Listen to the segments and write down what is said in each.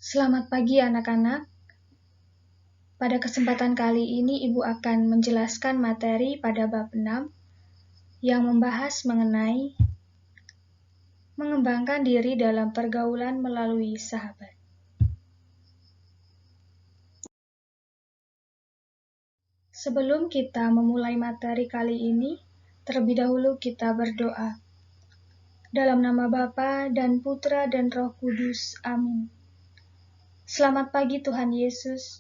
Selamat pagi anak-anak. Pada kesempatan kali ini Ibu akan menjelaskan materi pada bab 6 yang membahas mengenai mengembangkan diri dalam pergaulan melalui sahabat. Sebelum kita memulai materi kali ini, terlebih dahulu kita berdoa. Dalam nama Bapa dan Putra dan Roh Kudus. Amin. Selamat pagi Tuhan Yesus.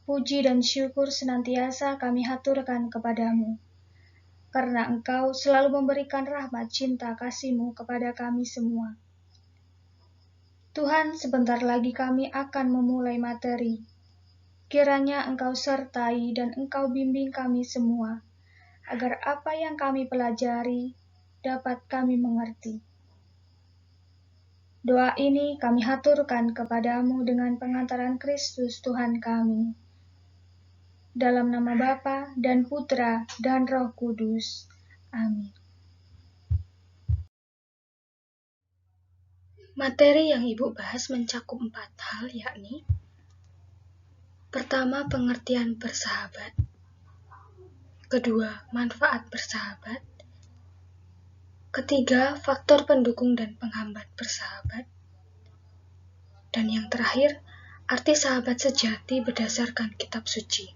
Puji dan syukur senantiasa kami haturkan kepadamu, karena Engkau selalu memberikan rahmat cinta kasih-Mu kepada kami semua. Tuhan, sebentar lagi kami akan memulai materi. Kiranya Engkau sertai dan Engkau bimbing kami semua, agar apa yang kami pelajari dapat kami mengerti. Doa ini kami haturkan kepadamu dengan pengantaran Kristus Tuhan kami. Dalam nama Bapa dan Putra dan Roh Kudus. Amin. Materi yang Ibu bahas mencakup 4 hal, yakni pertama, pengertian bersahabat. Kedua, manfaat bersahabat. Ketiga, faktor pendukung dan penghambat bersahabat. Dan yang terakhir, arti sahabat sejati berdasarkan kitab suci.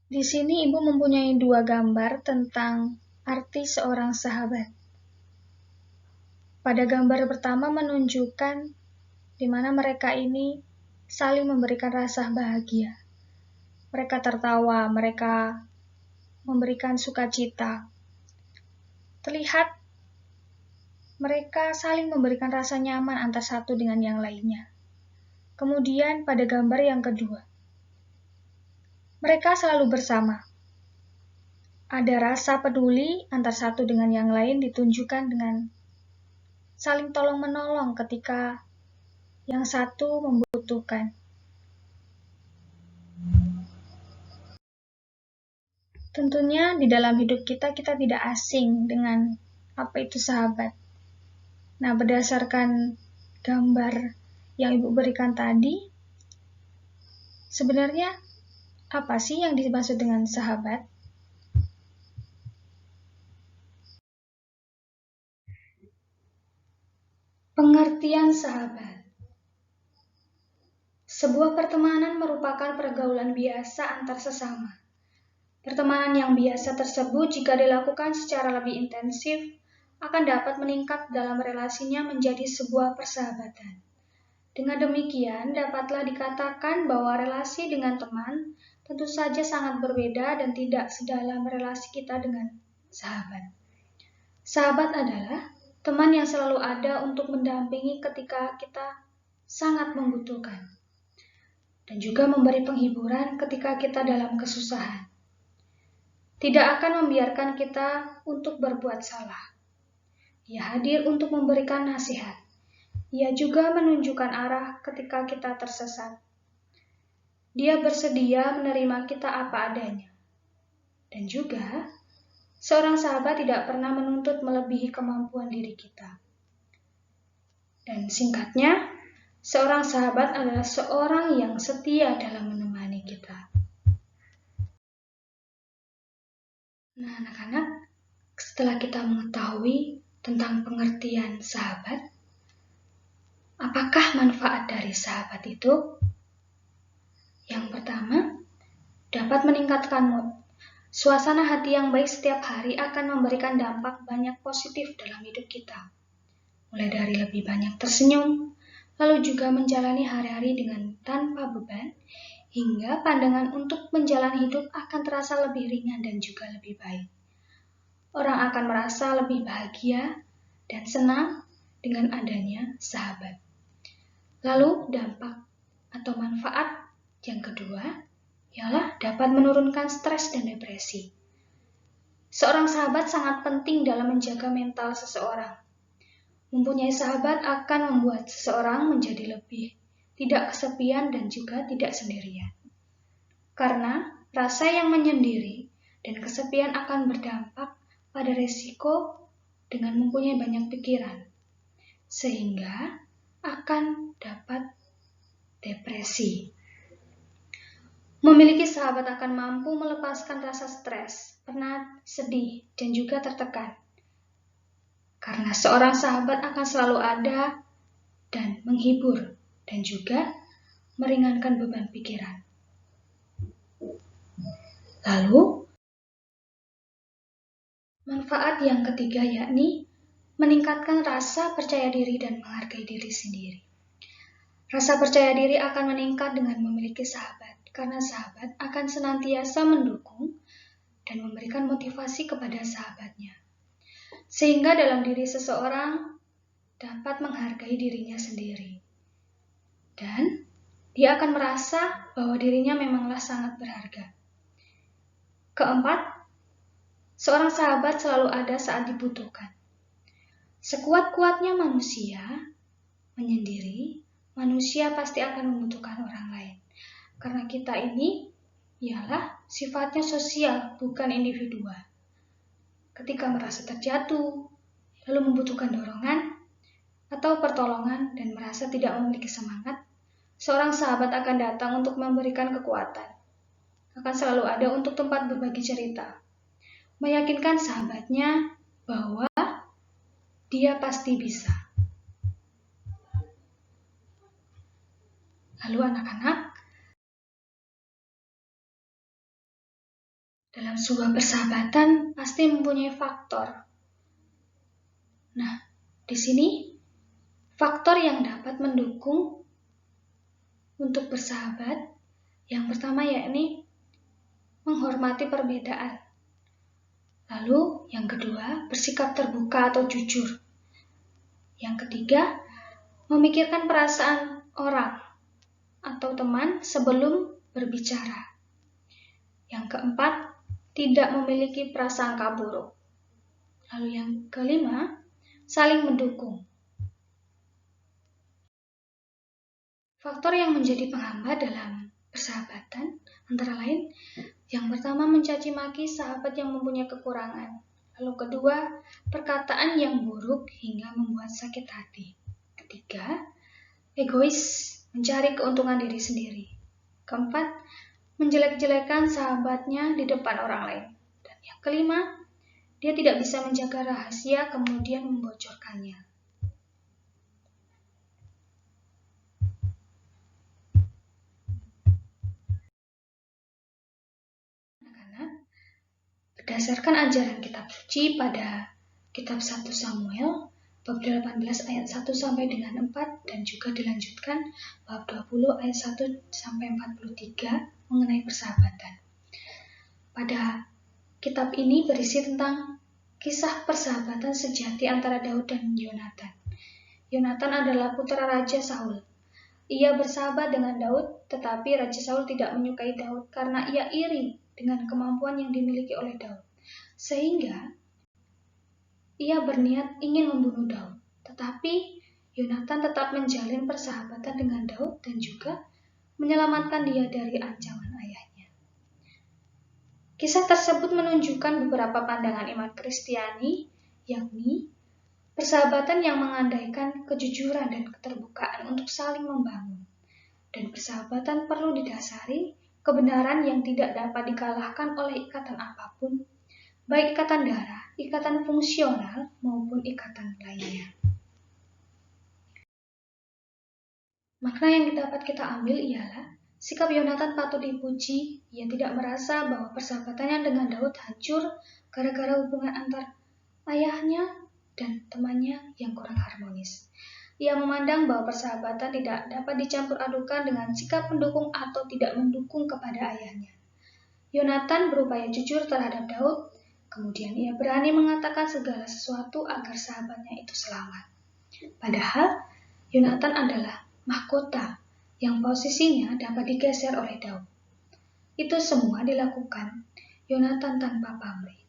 Di sini Ibu mempunyai 2 gambar tentang arti seorang sahabat. Pada gambar pertama menunjukkan di mana mereka ini saling memberikan rasa bahagia. Mereka tertawa, mereka memberikan sukacita. Terlihat mereka saling memberikan rasa nyaman antara satu dengan yang lainnya. Kemudian pada gambar yang kedua, mereka selalu bersama. Ada rasa peduli antara satu dengan yang lain ditunjukkan dengan saling tolong-menolong ketika yang satu membutuhkan. Tentunya di dalam hidup kita tidak asing dengan apa itu sahabat. Nah, berdasarkan gambar yang Ibu berikan tadi, sebenarnya apa sih yang dimaksud dengan sahabat? Pengertian sahabat. Sebuah pertemanan merupakan pergaulan biasa antar sesama. Pertemanan yang biasa tersebut jika dilakukan secara lebih intensif akan dapat meningkat dalam relasinya menjadi sebuah persahabatan. Dengan demikian, dapatlah dikatakan bahwa relasi dengan teman tentu saja sangat berbeda dan tidak sedalam relasi kita dengan sahabat. Sahabat adalah teman yang selalu ada untuk mendampingi ketika kita sangat membutuhkan, dan juga memberi penghiburan ketika kita dalam kesusahan. Tidak akan membiarkan kita untuk berbuat salah. Ia hadir untuk memberikan nasihat. Ia juga menunjukkan arah ketika kita tersesat. Dia bersedia menerima kita apa adanya. Dan juga, seorang sahabat tidak pernah menuntut melebihi kemampuan diri kita. Dan singkatnya, seorang sahabat adalah seorang yang setia dalam menemani kita. Nah, anak-anak, setelah kita mengetahui tentang pengertian sahabat, apakah manfaat dari sahabat itu? Yang pertama, dapat meningkatkan mood. Suasana hati yang baik setiap hari akan memberikan dampak banyak positif dalam hidup kita. Mulai dari lebih banyak tersenyum, lalu juga menjalani hari-hari dengan tanpa beban, hingga pandangan untuk menjalani hidup akan terasa lebih ringan dan juga lebih baik. Orang akan merasa lebih bahagia dan senang dengan adanya sahabat. Lalu dampak atau manfaat yang kedua ialah dapat menurunkan stres dan depresi. Seorang sahabat sangat penting dalam menjaga mental seseorang. Mempunyai sahabat akan membuat seseorang menjadi lebih tidak kesepian dan juga tidak sendirian. Karena rasa yang menyendiri dan kesepian akan berdampak pada resiko dengan mempunyai banyak pikiran. Sehingga akan dapat depresi. Memiliki sahabat akan mampu melepaskan rasa stres, penat, sedih, dan juga tertekan. Karena seorang sahabat akan selalu ada dan menghibur dan juga meringankan beban pikiran. Lalu, manfaat yang ketiga yakni meningkatkan rasa percaya diri dan menghargai diri sendiri. Rasa percaya diri akan meningkat dengan memiliki sahabat, karena sahabat akan senantiasa mendukung dan memberikan motivasi kepada sahabatnya. Sehingga dalam diri seseorang dapat menghargai dirinya sendiri. Dan dia akan merasa bahwa dirinya memanglah sangat berharga. Keempat, seorang sahabat selalu ada saat dibutuhkan. Sekuat-kuatnya manusia menyendiri, manusia pasti akan membutuhkan orang lain. Karena kita ini ialah sifatnya sosial, bukan individual. Ketika merasa terjatuh, lalu membutuhkan dorongan atau pertolongan dan merasa tidak memiliki semangat, seorang sahabat akan datang untuk memberikan kekuatan. Akan selalu ada untuk tempat berbagi cerita. Meyakinkan sahabatnya bahwa dia pasti bisa. Lalu anak-anak, dalam sebuah persahabatan pasti mempunyai faktor. Nah, di sini faktor yang dapat mendukung untuk bersahabat, yang pertama yakni menghormati perbedaan. Lalu yang kedua, bersikap terbuka atau jujur. Yang ketiga, memikirkan perasaan orang atau teman sebelum berbicara. Yang keempat, tidak memiliki prasangka buruk. Lalu yang kelima, saling mendukung. Faktor yang menjadi penghambat dalam persahabatan antara lain, yang pertama mencaci maki sahabat yang mempunyai kekurangan. Lalu kedua, perkataan yang buruk hingga membuat sakit hati. Ketiga, egois, mencari keuntungan diri sendiri. Keempat, menjelek-jelekan sahabatnya di depan orang lain. Dan yang kelima, dia tidak bisa menjaga rahasia kemudian membocorkannya. Berdasarkan ajaran kitab suci pada kitab 1 Samuel, bab 18 ayat 1 sampai dengan 4 dan juga dilanjutkan bab 20 ayat 1 sampai 43 mengenai persahabatan. Pada kitab ini berisi tentang kisah persahabatan sejati antara Daud dan Yonatan. Yonatan adalah putra Raja Saul. Ia bersahabat dengan Daud, tetapi Raja Saul tidak menyukai Daud karena ia iri dengan kemampuan yang dimiliki oleh Daud. Sehingga ia berniat ingin membunuh Daud. Tetapi Yonatan tetap menjalin persahabatan dengan Daud dan juga menyelamatkan dia dari ancaman ayahnya. Kisah tersebut menunjukkan beberapa pandangan iman Kristiani, yakni persahabatan yang mengandaikan kejujuran dan keterbukaan untuk saling membangun. Dan persahabatan perlu didasari kebenaran yang tidak dapat dikalahkan oleh ikatan apapun, baik ikatan darah, ikatan fungsional, maupun ikatan lainnya. Makna yang dapat kita ambil ialah sikap Yonatan patut dipuji. Ia tidak merasa bahwa persahabatannya dengan Daud hancur gara-gara hubungan antar ayahnya dan temannya yang kurang harmonis. Ia memandang bahwa persahabatan tidak dapat dicampur adukan dengan sikap mendukung atau tidak mendukung kepada ayahnya. Yonatan berupaya jujur terhadap Daud, kemudian ia berani mengatakan segala sesuatu agar sahabatnya itu selamat. Padahal Yonatan adalah mahkota yang posisinya dapat digeser oleh Daud. Itu semua dilakukan Yonatan tanpa pamrih.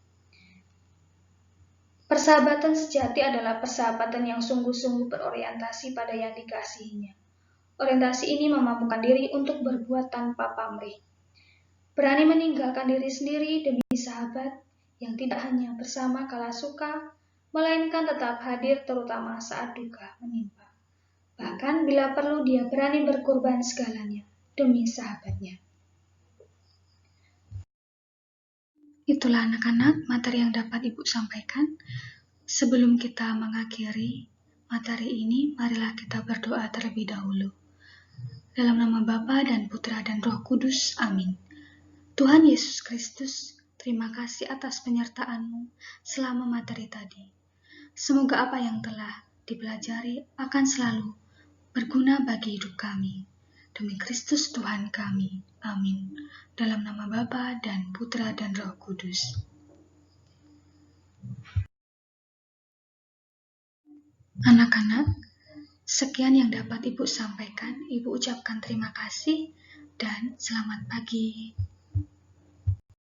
Persahabatan sejati adalah persahabatan yang sungguh-sungguh berorientasi pada yang dikasihinya. Orientasi ini memampukan diri untuk berbuat tanpa pamrih. Berani meninggalkan diri sendiri demi sahabat yang tidak hanya bersama kala suka, melainkan tetap hadir terutama saat duka menimpa. Bahkan bila perlu dia berani berkorban segalanya demi sahabatnya. Itulah anak-anak materi yang dapat Ibu sampaikan. Sebelum kita mengakhiri materi ini, marilah kita berdoa terlebih dahulu. Dalam nama Bapa dan Putra dan Roh Kudus, amin. Tuhan Yesus Kristus, terima kasih atas penyertaan-Mu selama materi tadi. Semoga apa yang telah dipelajari akan selalu berguna bagi hidup kami. Demi Kristus Tuhan kami, amin. Dalam nama Bapa dan Putra dan Roh Kudus. Anak-anak, sekian yang dapat Ibu sampaikan. Ibu ucapkan terima kasih dan selamat pagi.